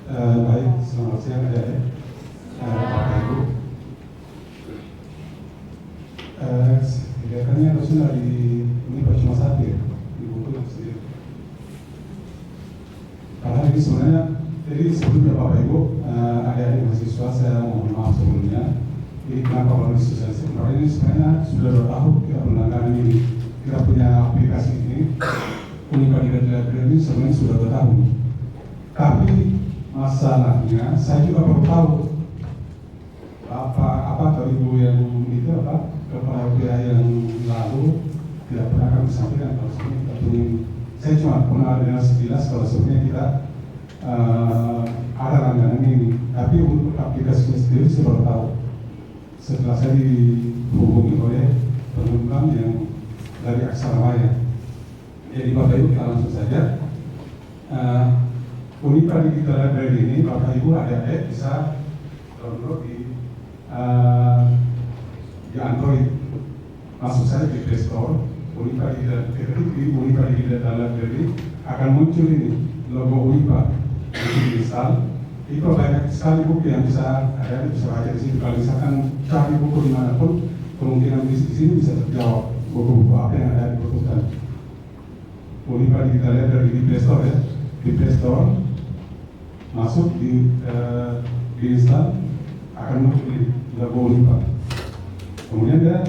Baik, selamat siang adik-adik, Bapak Ibu. Kelihatannya harusnya ini cuma satu ya, di buku sendiri. Karena ini sebenarnya, jadi sebelumnya Bapak Ibu, adik-adik mahasiswa, saya mohon maaf sebelumnya. Ini kenapa baru disosialisasi? Karena ini sebenarnya sudah 2 tahun kita menangani ini. Kita punya aplikasi ini, Universitas ini sebenarnya sudah 2 tahun. Tapi masalahnya saya juga baru tahu apa ibu yang itu kepala pihak yang lalu tidak pernah kami sampaikan kalau sebenarnya kita punya. Saya cuma pernah dengar sekilas kalau sebenarnya kita ada langganan ini, tapi untuk aplikasinya sendiri saya baru tahu setelah saya dihubungi oleh pengembang yang dari Aksara Maya. Jadi Bapak Ibu kita langsung saja. Unipa Digital Library ini Bapak Ibu adik-adik bisa download di Android. Masuk saja di Play Store, Unipa Digital Library akan muncul ini logo Unipa. Itu diinstal. Itu banyak sekali buku yang bisa adik-adik bisa baca di sini. Kalau misalkan cari buku dimanapun, kemungkinan di sini bisa terjawab buku-buku apa yang ada dibutuhkan. Unipa Digital Library di Play Store ya, di Play Store. Masuk di install akan muncul di logo Unipa. Kemudian dia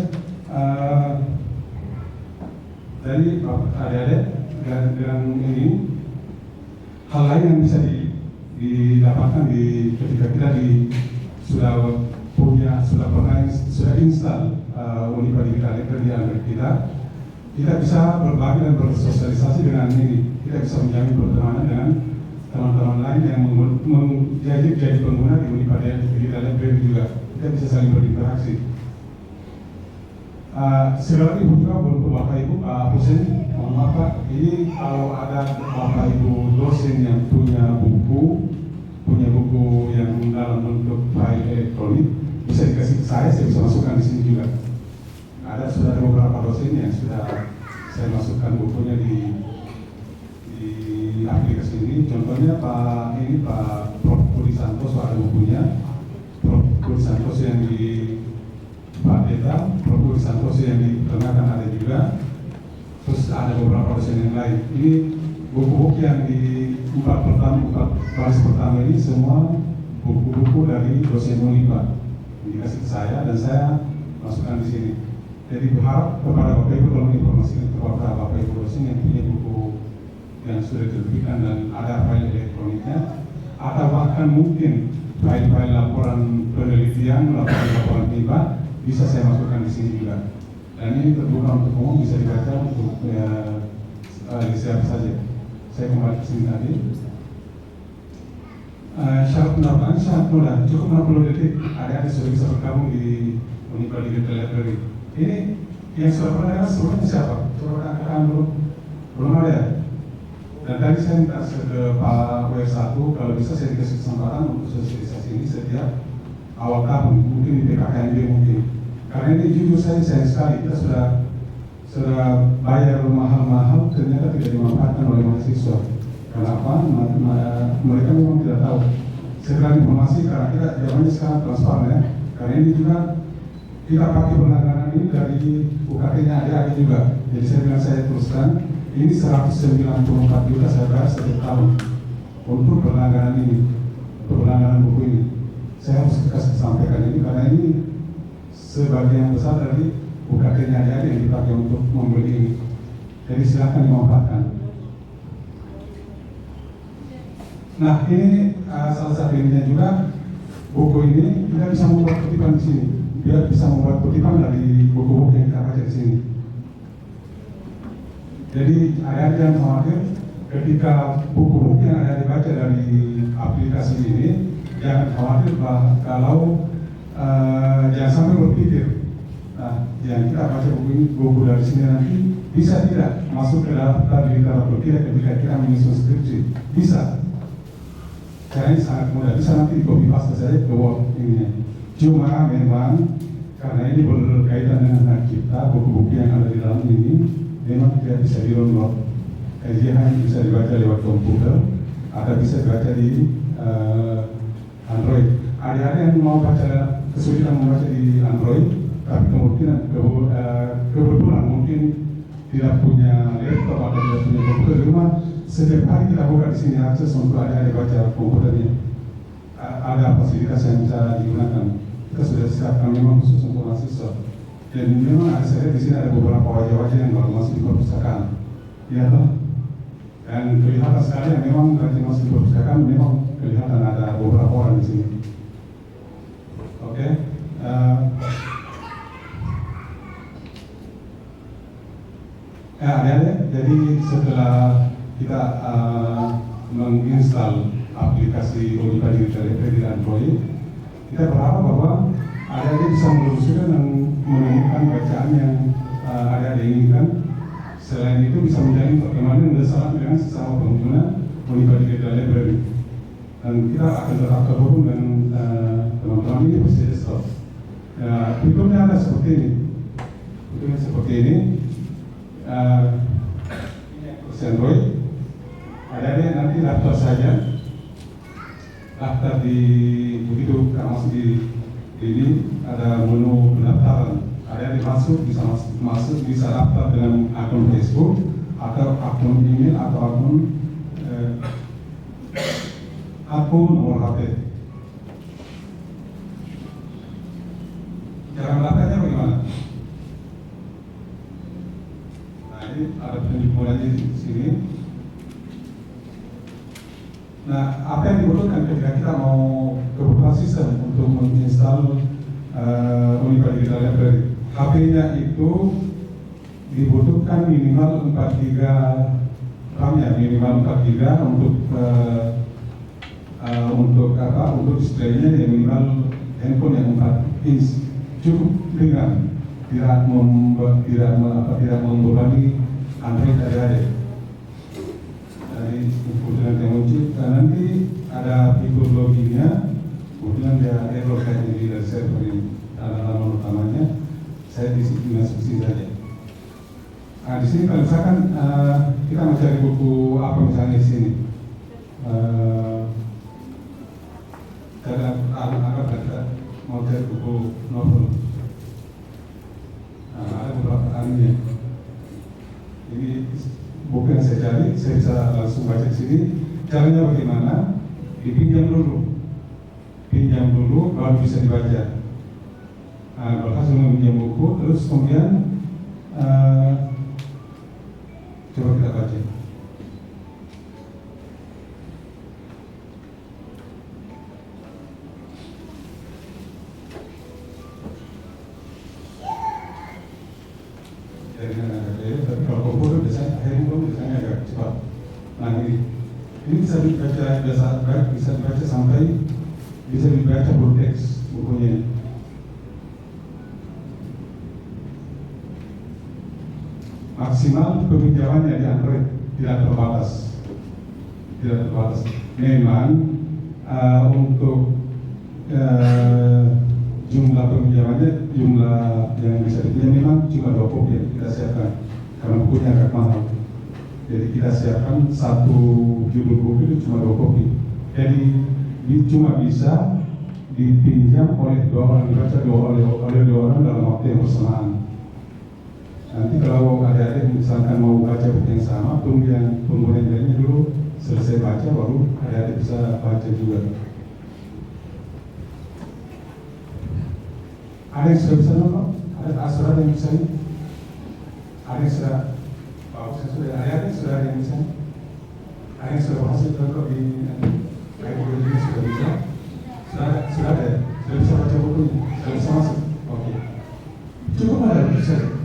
dari adik-adik dengan ini hal lain yang bisa didapatkan ketika kita sudah install Unipa Digital Library di Android kita bisa berbagi dan bersosialisasi dengan ini. Kita bisa menjalin pertemanan dengan teman-teman lain yang jadi pengguna di Unipa Digital Library juga. Kita bisa saling berinteraksi. Sekali lagi juga untuk Bapak Ibu, Pak Husin, mohon maaf Pak, ini kalau ada Bapak Ibu dosen yang punya buku yang dalam bentuk file elektronik, bisa dikasih ke saya bisa masukkan di sini juga. Sudah ada beberapa dosen yang sudah saya masukkan bukunya di aplikasi ini. Contohnya Pak Prof. Budi Santoso ada bukunya, Prof. Budi Santoso yang di Pak Deta, Prof. Budi Santoso yang di Tengahkan ada juga. Terus ada beberapa dosen yang lain. Ini buku-buku yang di 4 baris pertama ini semua buku-buku dari dosen Unipa dikasih ke saya dan saya masukkan di sini. Jadi berharap kepada Bapak Ibu tolong informasikan kepada Bapak Ibu dosen yang punya buku yang sudah diterbitkan dan ada file elektroniknya, atau bahkan mungkin file-file laporan penelitian, laporan tiba, bisa saya masukkan di sini juga. Dan ini terbuka untuk umum, bisa dibaca untuk siapa saja. Saya kembali ke sini tadi. Syarat pendaftaran sangat mudah, cukup 60 detik. Adik-adik sudah bisa bergabung di Unipa Digital Library. Ini yang sudah pernah dengar sebelumnya siapa? Coba angkat dulu. Belum ada ya? Dan tadi saya minta ke Pak W1, kalau bisa saya dikasih kesempatan untuk sosialisasi ini setiap awal tahun, mungkin di PKKMB mungkin. Karena ini jujur saya sayang sekali, kita sudah bayar mahal-mahal, ternyata tidak dimanfaatkan oleh mahasiswa. Kenapa? Mereka memang tidak tahu. Segera informasi karena kita zamannya sekarang transparan ya. Karena ini juga kita pakai berlangganan ini dari UKT-nya adik-adik juga. Jadi saya teruskan, ini 194 juta saya bayar setiap tahun untuk berlangganan ini, untuk berlangganan buku ini. Saya harus sampaikan ini karena ini sebagian besar dari UKT-nya adik-adik yang dipakai untuk membeli ini. Jadi silakan dimanfaatkan. Nah ini salah satu ininya juga, buku ini kita bisa membuat kutipan di sini. Dia bisa membuat kutipan dari buku-buku yang kita baca di sini. Jadi adik-adik jangan khawatir ketika buku-buku yang ada dibaca dari aplikasi ini, jangan khawatir kalau jangan sampai berpikir, yang kita baca buku dari sini nanti bisa tidak masuk ke dalam literatur kita ketika kita menyusun skripsi, bisa. Caranya sangat mudah, bisa nanti copy paste saja ke Word ini. Cuma memang karena ini berkaitan dengan hak cipta, buku-buku yang ada di dalam ini memang tidak bisa di-download. Kajian hanya bisa dibaca lewat komputer atau bisa baca di Android. Adik-adik yang mau baca, kesulitan membaca di Android, tapi kebetulan mungkin tidak punya laptop atau tidak punya komputer di rumah, setiap hari kita buka di sini akses untuk adik-adik baca komputernya. Ada fasilitas yang bisa digunakan. Kita sudah siapkan memang khusus untuk mahasiswa. Dan memang saya lihat di sini ada beberapa wajah-wajah yang baru masuk di perpustakaan. Ya toh? Dan kelihatan sekali yang memang dari masuk di perpustakaan memang kelihatan ada beberapa orang di sini. Oke. Adik-adik, jadi setelah kita menginstal aplikasi Unipa Digital Library di Android, kita berharap bahwa adik-adik bisa menelusuri dan menemukan bacaan yang adik-adik inginkan. Selain itu bisa menjalin pertemanan dan saling dengan sesama pengguna Unipa Digital Library. Dan kita akan tetap terhubung dengan teman-teman ini bersama stop. Berikutnya ada seperti ini. Berikutnya seperti ini. Ini Android. Adik-adik nanti daftar saja. Daftar di begitu masuk di ini ada menu pendaftaran. Adik-adik masuk bisa daftar dengan akun Facebook atau akun email atau akun nomor HP. Cara mendaftarnya bagaimana? Nah, ini ada petunjuk mulai di sini. Nah, apa yang dibutuhkan ketika kita mau kebutuhan sistem untuk menginstal Unipa Digital Library? HP-nya itu dibutuhkan minimal 4 GB RAM-nya, minimal 4 GB untuk displaynya ya minimal handphone yang 4 inch cukup ringan, tidak membebani Android adik-adik. Jadi kemudian yang muncul nanti ada fitur loginnya, kemudian dia error kayak ini dari server ini ada laman utamanya. Saya di sini diskusi saja. Nah, di sini kalau misalkan kita mencari buku apa misalnya di sini, kita mau cari buku novel. Ada beberapa anime. Ini buku yang saya cari, saya bisa langsung baca di sini. Caranya bagaimana? Dipinjam dulu, baru bisa dibaca. Berhasil meminjam buku, terus kemudian coba kita baca. Tapi kalau komputer biasanya agak cepat. Nah ini bisa dibaca sampai bisa dibaca full teks bukunya. Maksimal peminjamannya di Android tidak terbatas. Memang untuk jumlah peminjamannya, jumlah yang bisa dipinjam memang cuma 2 kopi yang kita siapkan karena bukunya agak mahal. Jadi kita siapkan satu judul buku itu cuma 2 kopi. Jadi cuma bisa dipinjam oleh 2 orang, dibaca oleh 2 orang dalam waktu yang bersamaan. Nanti kalau adik-adik misalkan mau baca buku yang sama, kemudian lainnya dulu selesai baca, baru adik-adik bisa baca juga. Ada yang sudah bisa nonton? Ada yang bisa ini? Ada yang sudah bagus yang sudah? Adik-adik sudah ada yang bisa? Ada yang sudah berhasil nonton di kayak ini sudah bisa? Sudah ada ya? Sudah bisa baca bukunya? Sudah bisa masuk? Oke. Cukup ada bisa.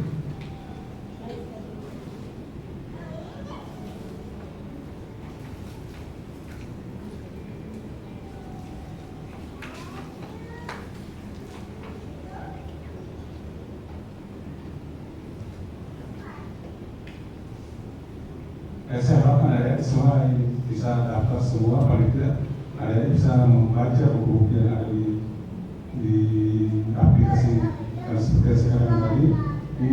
Saya harapkan adik-adik semua bisa daftar semua, paling tidak adik-adik bisa membaca buku-buku yang ada di aplikasi. Karena seperti sekarang tadi ini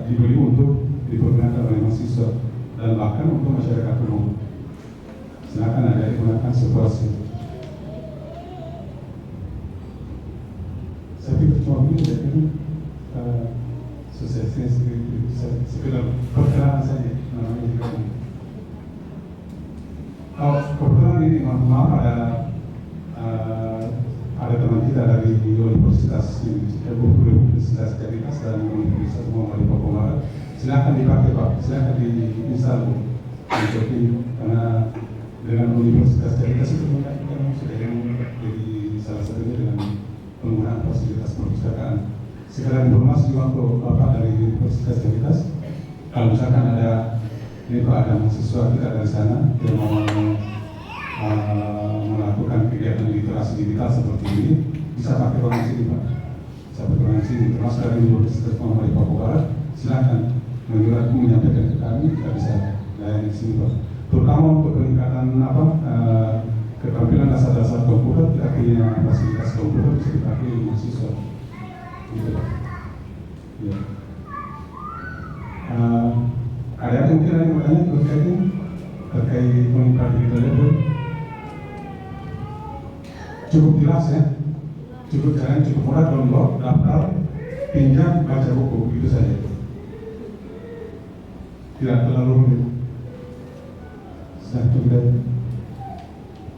dibeli untuk dipergunakan oleh mahasiswa dan bahkan untuk akan situasi. Saya pikir cuma begini, jadi sekedar perkenalan saja namanya juga. Kebetulan ini maaf ada teman kita dari Universitas Caritas dan Universitas Muhammadiyah Papua Barat. Silakan dipakai Pak, silakan diinstal untuk ini, karena dengan Universitas Caritas itu memang sudah yang jadi salah satunya dengan penggunaan fasilitas perpustakaan. Sekedar informasi untuk Bapak dari Universitas Caritas, kalau misalkan ada ini Pak, ada mahasiswa kita dari sana yang mau melakukan kegiatan literasi digital seperti ini, bisa pakai ruangan sini Pak, bisa pakai ruangan sini, termasuk dari Universitas Muhammadiyah Papua Barat. Silakan menyampaikan ke kami, kita bisa layani sini Pak. Terutama untuk peningkatan keterampilan dasar-dasar komputer, kita punya fasilitas komputer bisa dipakai mahasiswa, gitu Pak. Ya. Ada yang mungkin ada yang bertanya terkait peningkatan digital itu? Cukup jelas ya, cukup jalan, cukup mudah, download, daftar, pinjam, baca buku, itu saja. Tidak terlalu rumit.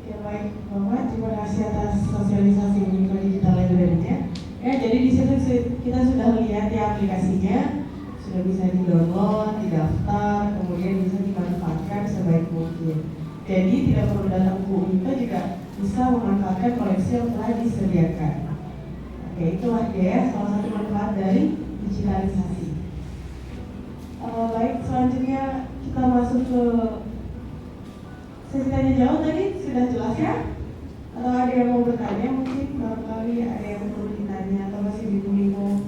Ya baik, Bapak, terima kasih atas sosialisasi Unika Digital Library-nya. Ya, jadi di situ kita sudah lihat ya aplikasinya, sudah bisa di-download, didaftar, kemudian bisa dimanfaatkan sebaik mungkin. Jadi tidak perlu datang ke Unika juga bisa memanfaatkan koleksi yang telah disediakan. Oke, itulah dia salah satu manfaat dari digitalisasi. Baik, selanjutnya kita masuk ke sesi tanya jawab. Tadi sudah jelas ya? Atau ada yang mau bertanya mungkin? Barangkali ada yang perlu ditanya atau masih bingung-bingung.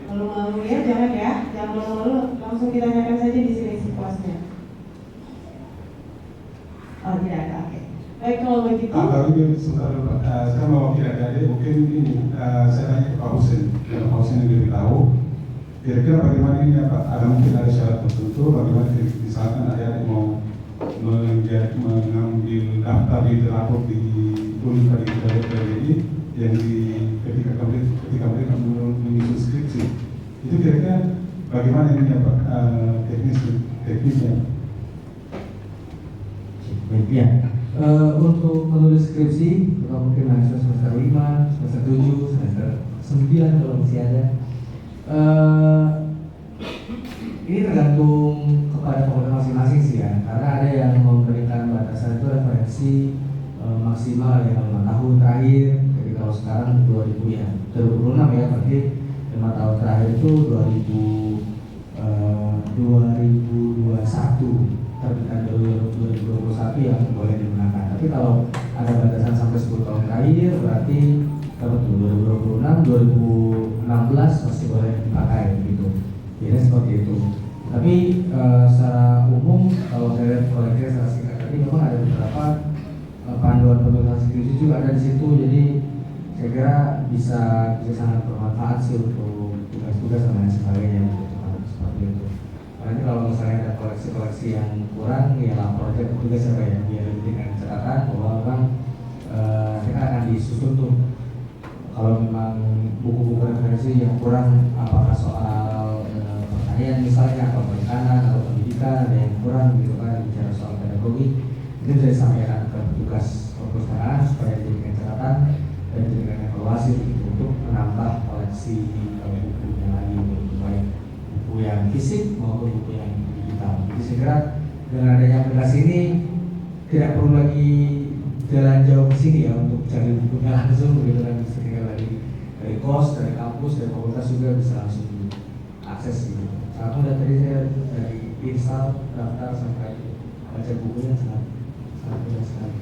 Malu-malu ya, jangan ya, jangan malu-malu, langsung ditanyakan saja di sesi kuasnya. Oh tidak ada, oke. Baik, kalau begitu. Ini sebentar Pak, saya mau tidak ada, mungkin ini saya tanya ke Pak Husin, Pak Husin yang lebih tahu. Kira-kira bagaimana ini ya Pak? Ada mungkin ada syarat tertentu, bagaimana misalkan ada yang mau mengambil daftar di terapur di Unika Digital Library yang ketika mereka menyusun skripsi, itu kira-kira bagaimana ini ya Pak, teknisnya? Baik ya, untuk menulis skripsi, mungkin mahasiswa semester 5, semester 7, semester 9 kalau masih ada. Ini tergantung kepada fakultas masing-masing sih ya, karena ada yang memberikan batasan itu referensi maksimal yang 5 tahun terakhir. Jadi kalau sekarang 2000 ya, 2026 ya, berarti 5 tahun terakhir itu 2021 terbitan 2021 yang boleh digunakan. Tapi kalau ada batasan sampai 10 tahun terakhir, berarti berapa tuh? 2026, 2016 masih boleh dipakai gitu. Jadi seperti itu. Tapi secara umum kalau saya lihat koleksi secara singkat tadi memang ada beberapa panduan penulisan skripsi juga ada di situ. Jadi saya kira bisa sangat bermanfaat sih untuk tugas-tugas dan lain sebagainya seperti itu. Nanti kalau misalnya ada koleksi-koleksi yang kurang, ya lapor aja ke tugas siapa ya, biar diberikan catatan bahwa memang kita akan disusun tuh. Kalau memang buku-buku referensi yang kurang, apakah soal pertanian misalnya, atau perikanan, atau pendidikan, ada yang kurang gitu kan, bicara soal pedagogi, itu bisa disampaikan ke petugas perpustakaan supaya dijadikan catatan dan dijadikan evaluasi gitu, untuk menambah koleksi bukunya lagi, baik buku yang fisik maupun buku yang digital. Jadi saya kira dengan adanya aplikasi ini tidak perlu lagi jalan jauh ke sini ya untuk cari bukunya langsung begitu kan, bisa tinggal dari kos, dari kampus, dari fakultas juga bisa langsung akses gitu. Sangat mudah, tadi saya dari install, daftar sampai baca bukunya sangat mudah sekali.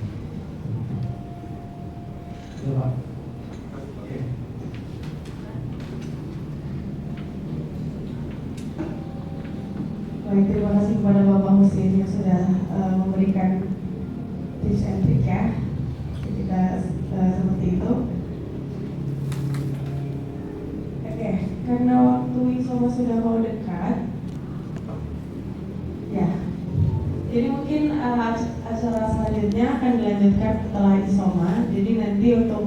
Itu Pak. Baik, terima kasih kepada Bapak Husin yang sudah memberikan tips and trick ya ketika seperti itu. Oke, karena waktu Isoma sudah mau dekat ya, jadi mungkin acara selanjutnya akan dilanjutkan setelah isoma. Jadi nanti untuk